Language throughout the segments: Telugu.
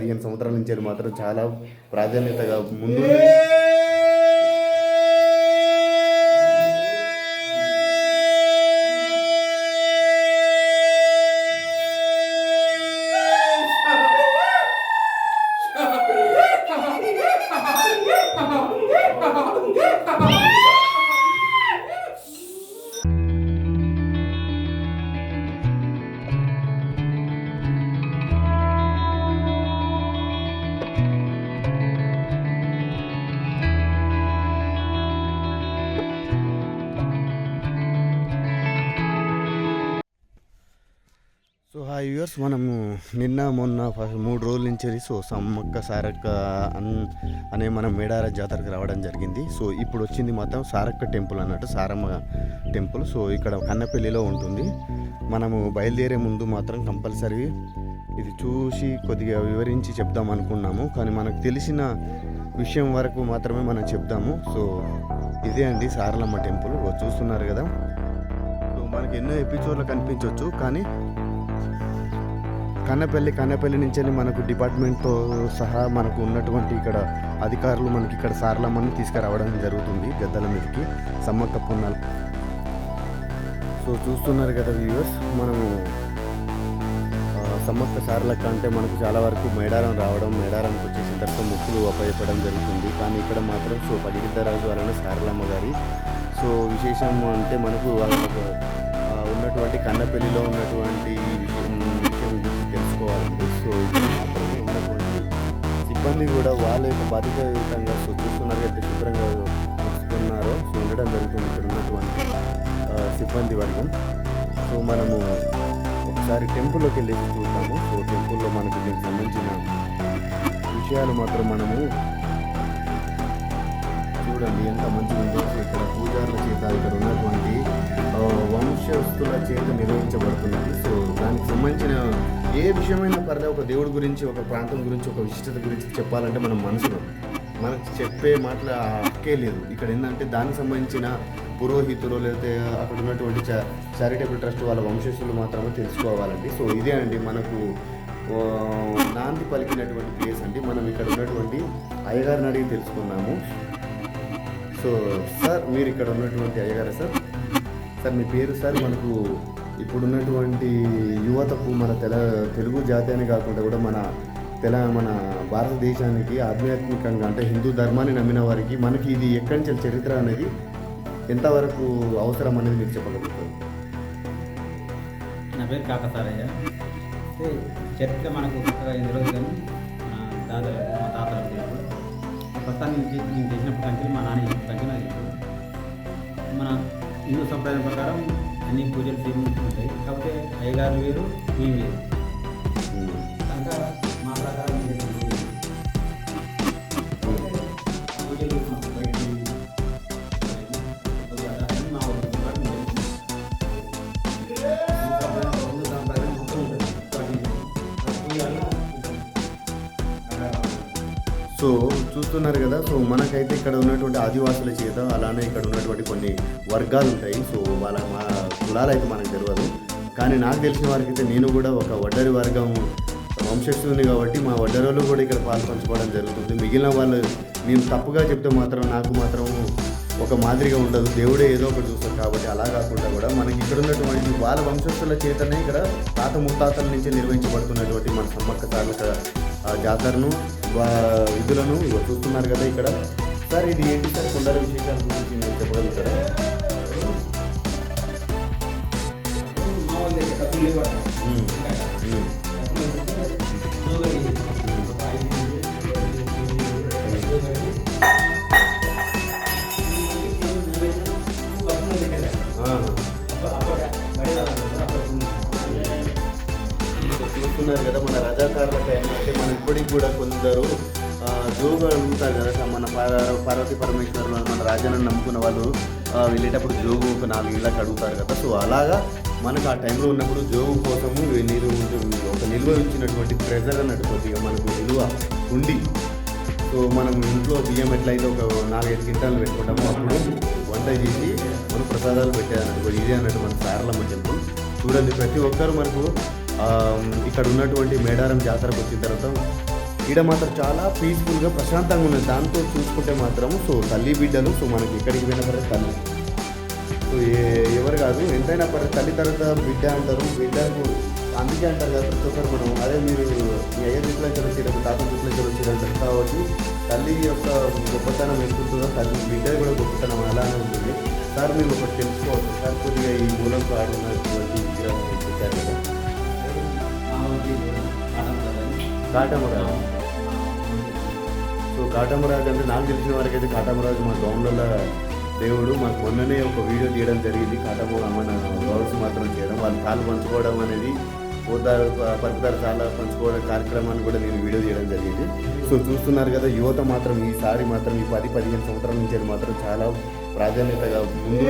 15 సంవత్సరాల నుంచి మాత్రం చాలా ప్రాధాన్యతగా ముందు సో హాయ్ వ్యూవర్స్, మనము నిన్న మొన్న 3 రోజుల నుంచి సమ్మక్క సారక్క అనే మనం మేడార జాతరకు రావడం జరిగింది. సో ఇప్పుడు వచ్చింది మాత్రం సారక్క టెంపుల్ అన్నట్టు, సారమ్మ టెంపుల్. సో ఇక్కడ కన్నపల్లిలో ఉంటుంది. మనము బయలుదేరే ముందు మాత్రం కంపల్సరీ ఇది చూసి కొద్దిగా వివరించి చెప్దాం అనుకున్నాము, కానీ మనకు తెలిసిన విషయం వరకు మాత్రమే మనం చెప్దాము. సో ఇదే అండి సారలమ్మ టెంపుల్, చూస్తున్నారు కదా. సో మనకి ఎన్నో ఎపిసోడ్లు కనిపించవచ్చు, కానీ కన్నపల్లి నుంచి మనకు డిపార్ట్మెంట్తో సహా మనకు ఉన్నటువంటి ఇక్కడ అధికారులు మనకి ఇక్కడ సారలమ్మని తీసుకురావడం జరుగుతుంది గద్దల మీదకి, సమ్మక్క పున్నాలు. సో చూస్తున్నారు కదా వ్యూవర్స్, మనము సమ్మక్క సారలక్క అంటే మనకు చాలా వరకు మేడారం రావడం, మేడారంకి వచ్చేసిన తర్వాత ముక్కులు అప్పచెప్పడం జరుగుతుంది. కానీ ఇక్కడ మాత్రం సో పగిడిద్దరాజు వలన సారలమ్మ గారి సో విశేషం అంటే మనకు ఉన్నటువంటి కన్నపల్లిలో ఉన్నటువంటి విషయం తెలుసుకోవాలండి. సో ఉన్నటువంటి సిబ్బంది కూడా వాళ్ళ యొక్క బాధ్యతాయుతంగా సో చూస్తున్నారు అయితే శుభ్రంగా చూస్తున్నారో సో ఉండడం జరుగుతుంది ఇక్కడ ఉన్నటువంటి సిబ్బంది వర్గం. సో మనము ఒకసారి టెంపుల్లోకి వెళ్ళి చూద్దాము. సో టెంపుల్లో మనకు దీనికి సంబంధించిన విషయాలు మాత్రం మనము చూడండి ఎంత మంచిగా ఉందో. ఇక్కడ పూజారుల చేత ఇక్కడ ఉన్నటువంటి వంశస్థుల చేత నిర్వహించబడుతున్నది. సో దానికి సంబంధించిన ఏ విషయమైన పర్లే ఒక దేవుడి గురించి, ఒక ప్రాంతం గురించి, ఒక విశిష్టత గురించి చెప్పాలంటే మనం మనసులో మనకు చెప్పే మాటల హక్కే లేదు. ఇక్కడ ఏంటంటే దానికి సంబంధించిన పురోహితులు లేకపోతే అక్కడ ఉన్నటువంటి చారిటబుల్ ట్రస్ట్ వాళ్ళ వంశస్థులు మాత్రమే తెలుసుకోవాలండి. సో ఇదే అండి మనకు నాంది పలికినటువంటి ప్లేస్ అండి. మనం ఇక్కడ ఉన్నటువంటి అయ్యగారిని అడిగి తెలుసుకున్నాము. సో సార్, మీరు ఇక్కడ ఉన్నటువంటి అయ్యగారా సార్? సార్ మీ పేరు సార్? మనకు ఇప్పుడున్నటువంటి యువతకు మన తెలుగు జాతీయాన్ని కాకుండా కూడా మన భారతదేశానికి ఆధ్యాత్మికంగా అంటే హిందూ ధర్మాన్ని నమ్మిన వారికి మనకి ఇది ఎక్కడి నుంచి చరిత్ర అనేది ఎంతవరకు అవసరం అనేది మీరు చెప్పగలుగుతారు? నా పేరు కాకసారయ్య. అంటే చరిత్ర మనకు కొత్తగా రోజు కానీ మా తాతలకు తెలుసు. ప్రస్తుతానికి నేను చేసినప్పటి నుంచి మా నాన్న చెప్పినప్పటి నాకు తెలుసు. మన హిందూ సంప్రదాయం ప్రకారం అన్ని పూజలు ఉంటాయి. కాకపోతే అయ్యగారు వేరు, మేము వేరు. కనుక మా ప్రకారం పూజలు బయటికి మా సంప్రదాయం మొత్తం ఉంటుంది. సో చూస్తున్నారు కదా. సో మనకైతే ఇక్కడ ఉన్నటువంటి ఆదివాసుల చేత అలానే ఇక్కడ ఉన్నటువంటి కొన్ని వర్గాలు ఉంటాయి. సో వాళ్ళ మా కులాలు అయితే మనకు తెలియదు, కానీ నాకు తెలిసిన వారికి అయితే నేను కూడా ఒక వడ్డరి వర్గం వంశస్థుని కాబట్టి మా వడ్డరులు కూడా ఇక్కడ పాలు పంచుకోవడం జరుగుతుంది. మిగిలిన వాళ్ళు నేను తప్పుగా చెప్తే మాత్రం నాకు మాత్రం ఒక మాదిరిగా ఉండదు, దేవుడే ఏదో ఒకటి చూస్తారు. కాబట్టి అలా కాకుండా కూడా మనకి ఇక్కడ ఉన్నటువంటి వాళ్ళ వంశస్థుల చేతనే ఇక్కడ తాత ముత్తాతల నుంచి నిర్వహించబడుతున్నటువంటి మన సమ్మక్క సారలక్క జాతరను విధులను చూస్తున్నారు కదా ఇక్కడ. సార్ ఇది ఏంటి సార్? కొందరు విశేషాల గురించి మీరు చెప్పగలుగుతారా? చూస్తున్నారు కదా మన రజాకారులకు ఏంటంటే మన ఇప్పటికి కూడా కొందరు జోగు అడుగుతారు కదా. మన పార్వతీ పరమేశ్వరులు మన రాజాన్ని నమ్ముకున్న వాళ్ళు వెళ్ళేటప్పుడు జోగు ఒక 4 ఇళ్ళకి అడుగుతారు కదా. సో అలాగా మనకు ఆ టైంలో ఉన్నప్పుడు జోగు కోసము ఒక నిల్వ ఇచ్చినటువంటి ప్రెజర్ అన్నట్టు కొద్దిగా మనకు నిల్వ ఉండి, సో మనం ఇంట్లో బియ్యం ఎట్లయితే ఒక 4-5 క్వింటాలు పెట్టుకుంటామో అప్పుడు వంట చేసి మనం ప్రసాదాలు పెట్టేదన్నట్టు ఇదే అన్నట్టు మన సారలమ్మ టెంపుల్. చూడండి ప్రతి ఒక్కరు మనకు ఇక్కడ ఉన్నటువంటి మేడారం జాతరకు వచ్చిన తర్వాత ఈడ మాత్రం చాలా పీస్ఫుల్గా ప్రశాంతంగా ఉన్నది. దాంతో చూసుకుంటే మాత్రం సో తల్లి బిడ్డలు సో మనకి ఎక్కడికి పోయినా పరే తల్లి సో ఎవరు కాదు ఎంతైనా పరే తల్లి తర్వాత బిడ్డ అంటారు. బిడ్డకు అందుకే అంటారు కదా ప్రతి ఒక్కరు మనం అదే మీరు మీ అయ్య చూపులో వచ్చేటప్పుడు తాత చూపులో వచ్చేటంటారు. కాబట్టి తల్లి యొక్క గొప్పతనం ఎంతుంటుందో తల్లి బిడ్డ కూడా గొప్పతనం అలానే ఉంటుంది. సార్ మీరు ఒకటి తెలుసుకోవచ్చు సార్, కొద్దిగా ఈ మూలంలో ఆడున్నటువంటి విగ్రహం పెట్టారు కదా కాటమరాజు. సో కాటమరాజు అంటే నాకు తెలిసిన వరకైతే కాటమరాజు మా గౌన్లలో దేవుడు. మాకు మొన్ననే ఒక వీడియో తీయడం జరిగింది. మన గౌడ్స్ మాత్రం చేయడం, వాళ్ళు కాళ్ళు పంచుకోవడం అనేది పోతారు పరుపుతారు చాలా పంచుకోవడం కార్యక్రమాన్ని కూడా నేను వీడియో చేయడం జరిగింది. సో చూస్తున్నారు కదా యువత మాత్రం ఈసారి మాత్రం ఈ 10-15 సంవత్సరాల నుంచి అది మాత్రం చాలా ప్రాధాన్యతగా ముందు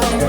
Hey!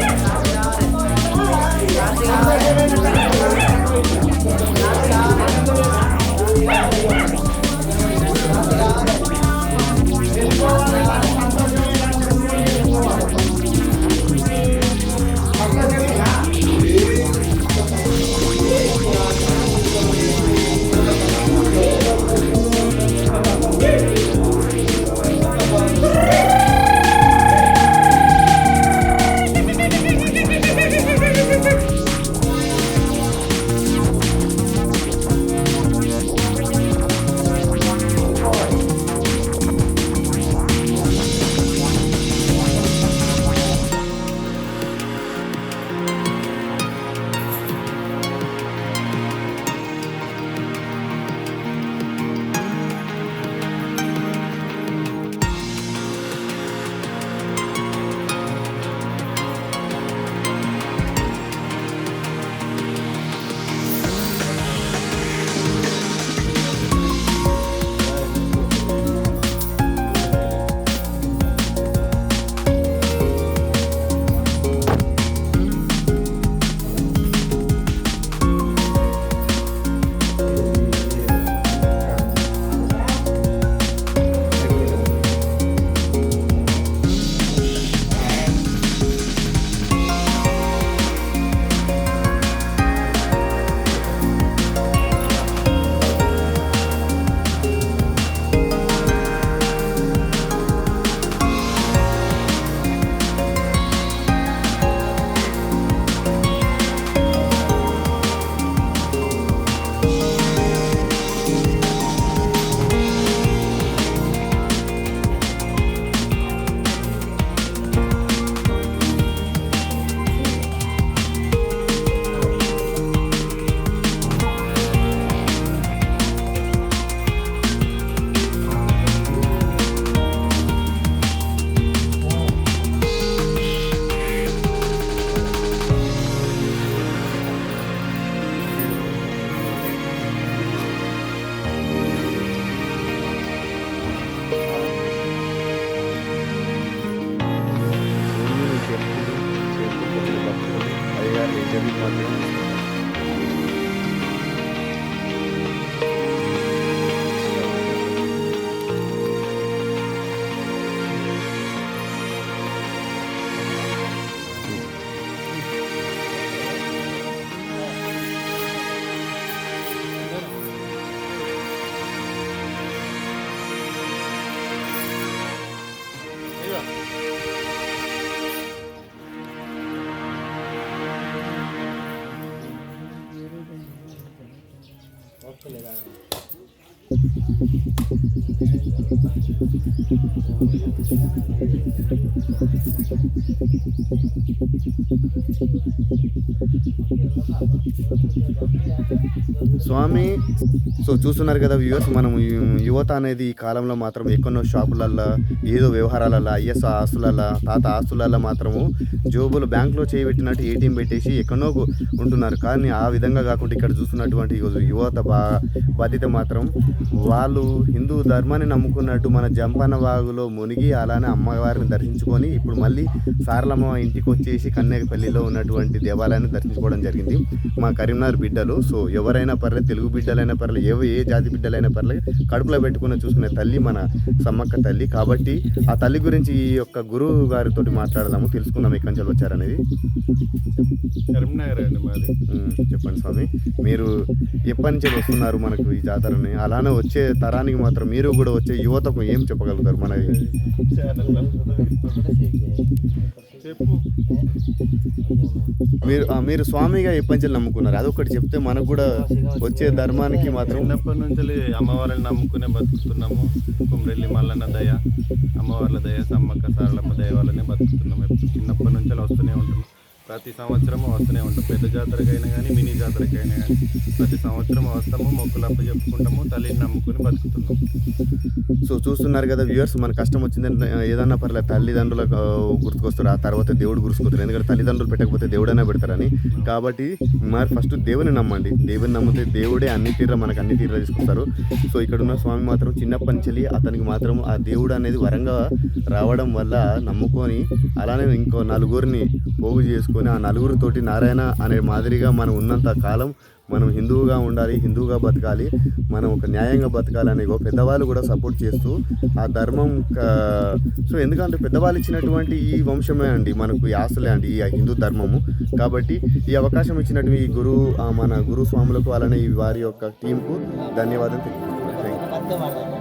వారి ఇంటర్వ్యూ మాత్రం స్వామి. సో చూస్తున్నారు కదా వ్యూవర్స్, మనం యువత అనేది ఈ కాలంలో మాత్రం ఎక్కడో షాపులల్లో ఏదో వ్యవహారాలల్లో అయ్యస్ ఆస్తులల్లో తాత ఆస్తులల్లో మాత్రము జోబులు బ్యాంకులో చేయబెట్టినట్టు ఏటీఎం పెట్టేసి ఎక్కడో ఉంటున్నారు. కానీ ఆ విధంగా కాకుండా ఇక్కడ చూస్తున్నటువంటి యువత బాధ్యత మాత్రం వాళ్ళు హిందూ ధర్మాన్ని నమ్ముకున్నట్టు మన జంపన్న వాగులో మునిగి అలానే అమ్మవారిని దర్శించుకొని ఇప్పుడు మళ్ళీ సారలమ్మ ఇంటికి వచ్చేసి కన్యాకపల్లిలో ఉన్నటువంటి దేవాలయాన్ని దర్శించుకోవడం జరిగింది. మా కరీంనగర్ బిడ్డలు. సో ఎవరైనా పర్లేదు, తెలుగు బిడ్డలైనా పర్లేదు, ఏ జాతి బిడ్డలైనా పర్లేదు, కడుపులో పెట్టుకుని చూసుకునే తల్లి మన సమ్మక్క తల్లి. కాబట్టి ఆ తల్లి గురించి ఈ యొక్క గురువు గారితో మాట్లాడదాము, తెలుసుకుందాం ఎక్కడి నుంచి వచ్చారనేది. కరీంనగర్ అండి మాది. చెప్పండి స్వామి, మీరు ఎప్పటి నుంచి వస్తున్నారు మనకు ఈ జాతరని? అలానే వచ్చే తరానికి మాత్రం మీరు కూడా వచ్చే యువతకు ఏం చెప్పగలుగుతారు? మన చెప్పు. మీరు స్వామిగా ఎప్పటి నుంచి నమ్ముకున్నారు? అదొకటి చెప్తే మనకు కూడా వచ్చే ధర్మానికి మాత్రం. చిన్నప్పటి నుంచి అమ్మవారిని నమ్ముకునే బతుకుతున్నాము. కుమ్రెల్లి మల్లన్న దయ, అమ్మవార్ల దయ, సమ్మక్క సారలమ్మ దయ వల్లనే బతుకుతున్నాము. చిన్నప్పటి నుంచి వస్తూనే ఉంటున్నాం. ప్రతి సంవత్సరము వస్తూనే ఉంటాం. పెద్ద జాతరకైనా కానీ మినీ జాతరకైనా కానీ ప్రతి సంవత్సరం వస్తాము, మొక్కులప్ప చెప్పుకుంటాము, తల్లిని నమ్ముకుని బతుకుతున్నాము. సో చూస్తున్నారు కదా వ్యూవర్స్, మన కష్టం వచ్చిందంటే ఏదన్నా పర్లేదు తల్లిదండ్రులకు గుర్తుకొస్తారు, ఆ తర్వాత దేవుడు గుర్తుకొస్తారు. ఎందుకంటే తల్లిదండ్రులు పెట్టకపోతే దేవుడైనా పెడతారని. కాబట్టి మరి ఫస్ట్ దేవుని నమ్మండి. దేవుని నమ్మితే దేవుడే అన్ని తీర్ల మనకు అన్ని తీర్ల తీసుకొస్తారు. సో ఇక్కడ ఉన్న స్వామి మాత్రం చిన్నప్పటి నుంచి అతనికి మాత్రం ఆ దేవుడు అనేది వరంగా రావడం వల్ల నమ్ముకొని అలానే ఇంకో నలుగురిని పోగు చేసుకొని ఆ నలుగురితోటి నారాయణ అనే మాదిరిగా మనం ఉన్నంత కాలం మనం హిందువుగా ఉండాలి, హిందువుగా బతకాలి, మనం ఒక న్యాయంగా బతకాలని పెద్దవాళ్ళు కూడా సపోర్ట్ చేస్తూ ఆ ధర్మం. సో ఎందుకంటే పెద్దవాళ్ళు ఇచ్చినటువంటి ఈ వంశమే అండి మనకు ఈ ఆస్తులే అండి ఈ హిందూ ధర్మము. కాబట్టి ఈ అవకాశం ఇచ్చినటువంటి ఈ మన గురు స్వాములకు అలానే ఈ వారి యొక్క టీంకు ధన్యవాదాలు తెలియజేస్తున్నాను.